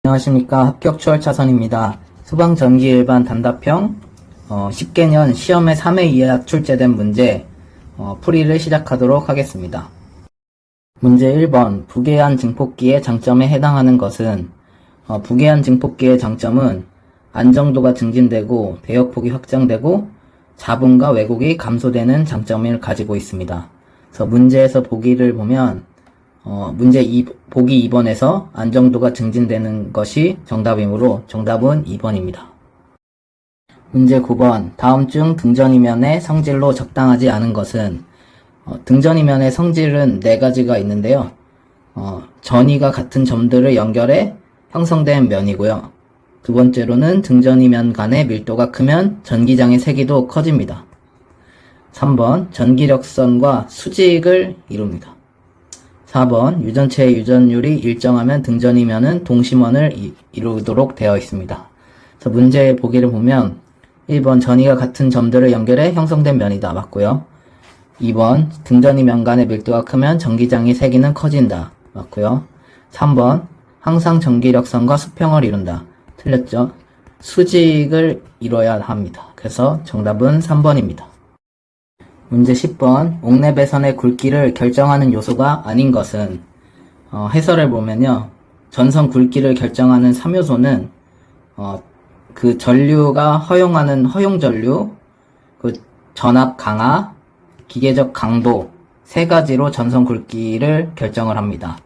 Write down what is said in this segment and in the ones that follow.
안녕하십니까. 합격 추월 차선입니다. 소방 전기 일반 단답형 10개년 시험에 3회 이하 출제된 문제 풀이를 시작하도록 하겠습니다. 문제 1번 부계한 증폭기의 장점에 해당하는 것은 부계한 증폭기의 장점은 안정도가 증진되고 대역폭이 확장되고 잡음과 왜곡이 감소되는 장점을 가지고 있습니다. 그래서 문제에서 보기를 보면 보기 2번에서 안정도가 증진되는 것이 정답이므로 정답은 2번입니다. 문제 9번 다음 중 등전이면의 성질로 적당하지 않은 것은 등전이면의 성질은 4가지가 있는데요. 전이가 같은 점들을 연결해 형성된 면이고요. 두 번째로는 등전이면 간의 밀도가 크면 전기장의 세기도 커집니다. 3번 전기력선과 수직을 이룹니다. 4번 유전체의 유전율이 일정하면 등전이면은 동심원을 이루도록 되어 있습니다. 그래서 문제의 보기를 보면 1번 전이가 같은 점들을 연결해 형성된 면이다. 맞고요. 2번 등전이면 간의 밀도가 크면 전기장의 세기는 커진다. 맞고요. 3번 항상 전기력선과 수평을 이룬다. 틀렸죠? 수직을 이뤄야 합니다. 그래서 정답은 3번입니다. 문제 10번 옥내배선의 굵기를 결정하는 요소가 아닌 것은 해설을 보면요. 전선 굵기를 결정하는 3요소는 그 전류가 허용하는 허용전류, 그 전압 강하, 기계적 강도 3가지로 전선 굵기를 결정을 합니다.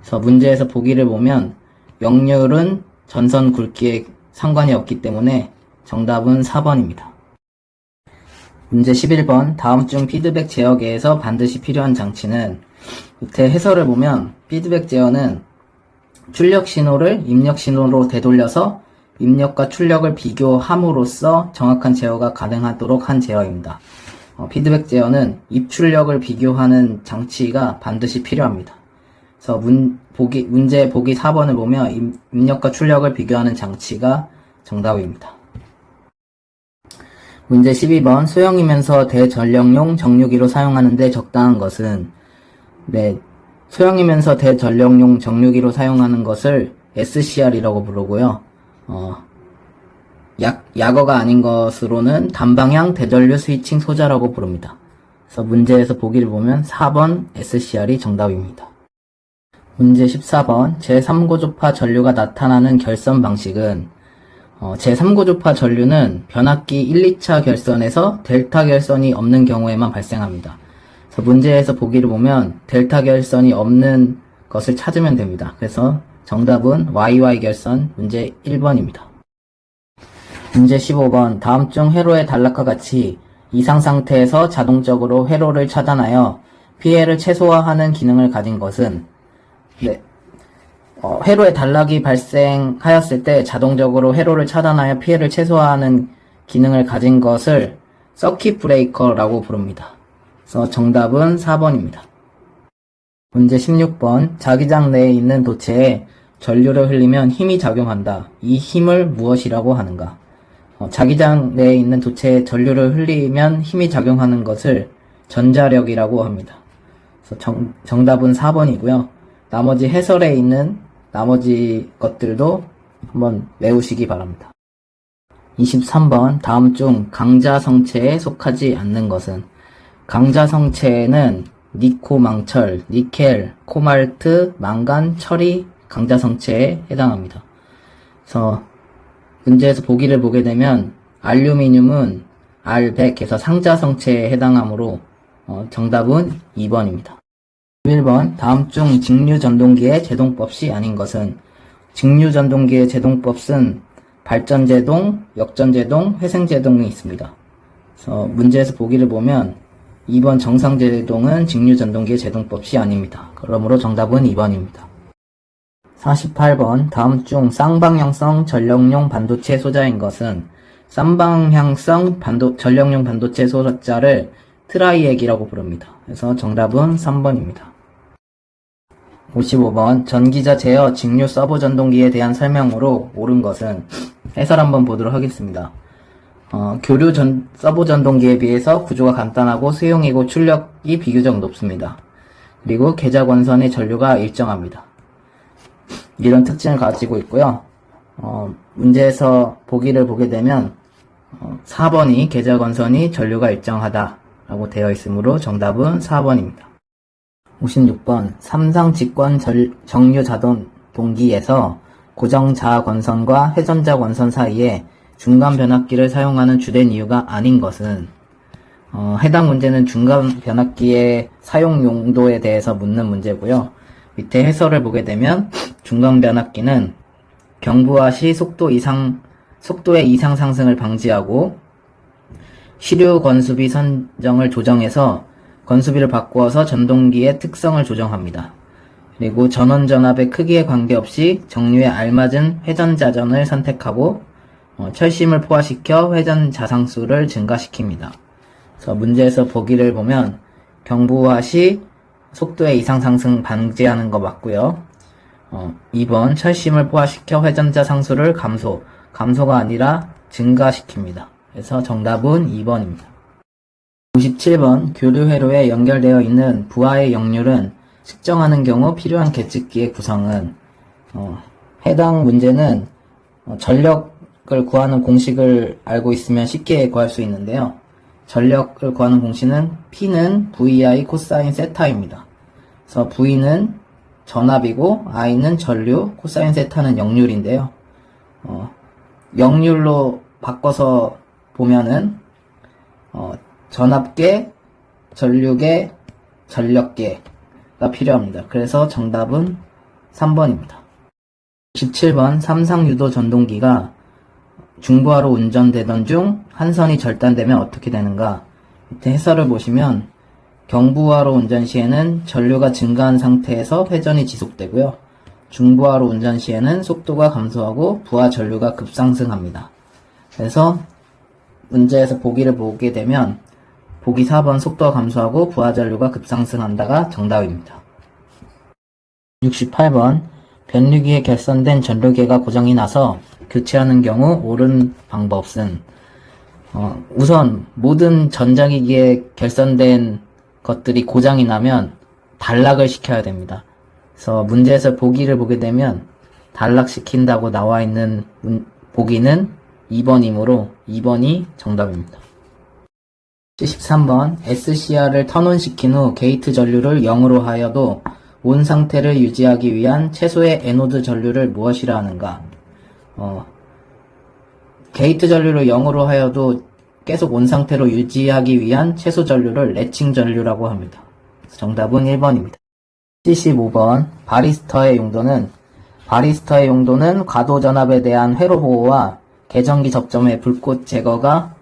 그래서 문제에서 보기를 보면 역률은 전선 굵기에 상관이 없기 때문에 정답은 4번입니다. 문제 11번 다음 중 피드백 제어계에서 반드시 필요한 장치는 밑에 해설을 보면 피드백 제어는 출력 신호를 입력 신호로 되돌려서 입력과 출력을 비교함으로써 정확한 제어가 가능하도록 한 제어입니다. 피드백 제어는 입출력을 비교하는 장치가 반드시 필요합니다. 그래서 문제 보기 4번을 보면 입력과 출력을 비교하는 장치가 정답입니다. 문제 12번 소형이면서 대전력용 정류기로 사용하는 데 적당한 것은 소형이면서 대전력용 정류기로 사용하는 것을 SCR이라고 부르고요. 약어가 아닌 것으로는 단방향 대전류 스위칭 소자라고 부릅니다. 그래서 문제에서 보기를 보면 4번 SCR이 정답입니다. 문제 14번 제3고주파 전류가 나타나는 결선 방식은 제3고주파 전류는 변압기 1, 2차 결선에서 델타 결선이 없는 경우에만 발생합니다. 그래서 문제에서 보기를 보면 델타 결선이 없는 것을 찾으면 됩니다. 그래서 정답은 YY 결선 문제 1번입니다. 문제 15번 다음 중 회로의 단락과 같이 이상 상태에서 자동적으로 회로를 차단하여 피해를 최소화하는 기능을 가진 것은 회로에 단락이 발생하였을 때 자동적으로 회로를 차단하여 피해를 최소화하는 기능을 가진 것을 서킷 브레이커라고 부릅니다. 그래서 정답은 4번입니다. 문제 16번 자기장 내에 있는 도체에 전류를 흘리면 힘이 작용한다. 이 힘을 무엇이라고 하는가? 자기장 내에 있는 도체에 전류를 흘리면 힘이 작용하는 것을 전자력이라고 합니다. 그래서 정답은 4번이고요. 나머지 해설에 있는 나머지 것들도 한번 외우시기 바랍니다. 23번 다음 중 강자성체에 속하지 않는 것은 강자성체는 니코망철, 니켈, 코발트, 망간, 철이 강자성체에 해당합니다. 그래서 문제에서 보기를 보게 되면 알루미늄은 R100에서 상자성체에 해당하므로 정답은 2번입니다. 1번 다음 중 직류전동기의 제동법시 아닌 것은 직류전동기의 제동법은 발전제동, 역전제동, 회생제동이 있습니다. 그래서 문제에서 보기를 보면 2번 정상제동은 직류전동기의 제동법시 아닙니다. 그러므로 정답은 2번입니다. 48번 다음 중 쌍방향성 전력용 반도체 소자인 것은 쌍방향성 전력용 반도체 소자를 트라이액이라고 부릅니다. 그래서 정답은 3번입니다. 55번 전기자 제어 직류 서버 전동기에 대한 설명으로 옳은 것은 해설 한번 보도록 하겠습니다. 교류 서버 전동기에 비해서 구조가 간단하고 수용이고 출력이 비교적 높습니다. 그리고 계좌 권선의 전류가 일정합니다. 이런 특징을 가지고 있고요. 문제에서 보기를 보게 되면 4번이 계절건선이 전류가 일정하다 라고 되어 있으므로 정답은 4번입니다. 56번 삼상 직관 정류 자동 동기에서 고정자권선과 회전자권선 사이에 중간 변압기를 사용하는 주된 이유가 아닌 것은 해당 문제는 중간 변압기의 사용 용도에 대해서 묻는 문제고요. 밑에 해설을 보게 되면 중간 변압기는 경부하 시 속도의 이상 상승을 방지하고 시류 건수비 선정을 조정해서 건수비를 바꾸어서 전동기의 특성을 조정합니다. 그리고 전원 전압의 크기에 관계없이 정류에 알맞은 회전 자전을 선택하고 철심을 포화시켜 회전 자상수를 증가시킵니다. 그래서 문제에서 보기를 보면 경부하 시 속도의 이상 상승 방지하는 거 맞고요. 2번 철심을 포화시켜 회전자 상수를 감소가 아니라 증가시킵니다. 그래서 정답은 2번입니다. 57번 교류 회로에 연결되어 있는 부하의 역률은 측정하는 경우 필요한 계측기의 구성은 해당 문제는 전력을 구하는 공식을 알고 있으면 쉽게 구할 수 있는데요. 전력을 구하는 공식은 P는 VI 코사인 세타입니다. 그래서 V는 전압이고 I는 전류, 코사인 세타는 역률인데요. 역률로 바꿔서 보면은 전압계, 전류계, 전력계가 필요합니다. 그래서 정답은 3번입니다. 17번 삼상유도 전동기가 중부하로 운전되던 중 한 선이 절단되면 어떻게 되는가? 밑에 해설을 보시면 경부하로 운전 시에는 전류가 증가한 상태에서 회전이 지속되고요. 중부하로 운전 시에는 속도가 감소하고 부하 전류가 급상승합니다. 그래서 문제에서 보기를 보게 되면 보기 4번 속도가 감소하고 부하 전류가 급상승한다가 정답입니다. 68번 변류기에 결선된 전류계가 고장이 나서 교체하는 경우 옳은 방법은 우선 모든 전자기기에 결선된 것들이 고장이 나면 단락을 시켜야 됩니다. 그래서 문제에서 보기를 보게 되면 단락시킨다고 나와 있는 보기는 2번이므로 2번이 정답입니다. 73번 SCR을 턴온시킨 후 게이트 전류를 0으로 하여도 온 상태를 유지하기 위한 최소의 에노드 전류를 무엇이라 하는가? 게이트 전류를 0으로 하여도 계속 온 상태로 유지하기 위한 최소 전류를 레칭 전류라고 합니다. 정답은 1번입니다. 75번 바리스터의 용도는 과도 전압에 대한 회로 보호와 계전기 접점의 불꽃 제거가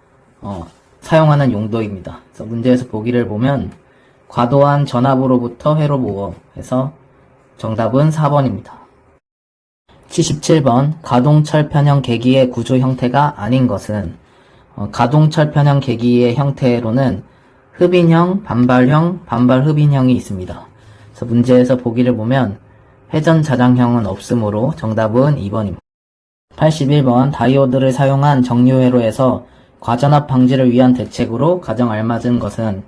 사용하는 용도입니다. 그래서 문제에서 보기를 보면 과도한 전압으로부터 회로 보호해서 정답은 4번입니다. 77번 가동철편형 계기의 구조 형태가 아닌 것은 가동철편형 계기의 형태로는 흡인형, 반발형, 반발흡인형이 있습니다. 그래서 문제에서 보기를 보면 회전 자장형은 없으므로 정답은 2번입니다. 81번 다이오드를 사용한 정류회로에서 과전압 방지를 위한 대책으로 가장 알맞은 것은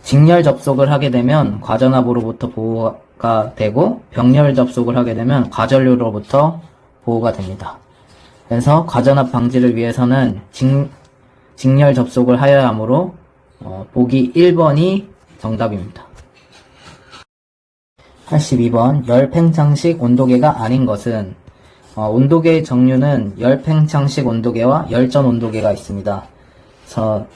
직렬 접속을 하게 되면 과전압으로부터 보호가 되고 병렬 접속을 하게 되면 과전류로부터 보호가 됩니다. 그래서 과전압 방지를 위해서는 직렬 접속을 하여야 하므로 보기 1번이 정답입니다. 82번 열팽창식 온도계가 아닌 것은 온도계의 정류는 열팽창식 온도계와 열전 온도계가 있습니다. 그래서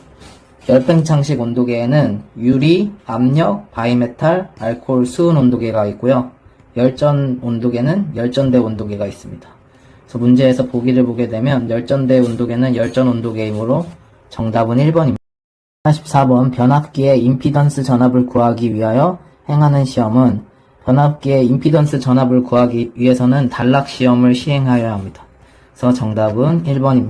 열팽창식 온도계에는 유리, 압력, 바이메탈, 알코올, 수은 온도계가 있고요. 열전 온도계는 열전대 온도계가 있습니다. 그래서 문제에서 보기를 보게 되면 열전대 온도계는 열전 온도계이므로 정답은 1번입니다. 44번 변압기의 임피던스 전압을 구하기 위하여 행하는 시험은 변압기의 임피던스 전압을 구하기 위해서는 단락 시험을 시행하여야 합니다. 그래서 정답은 1번입니다.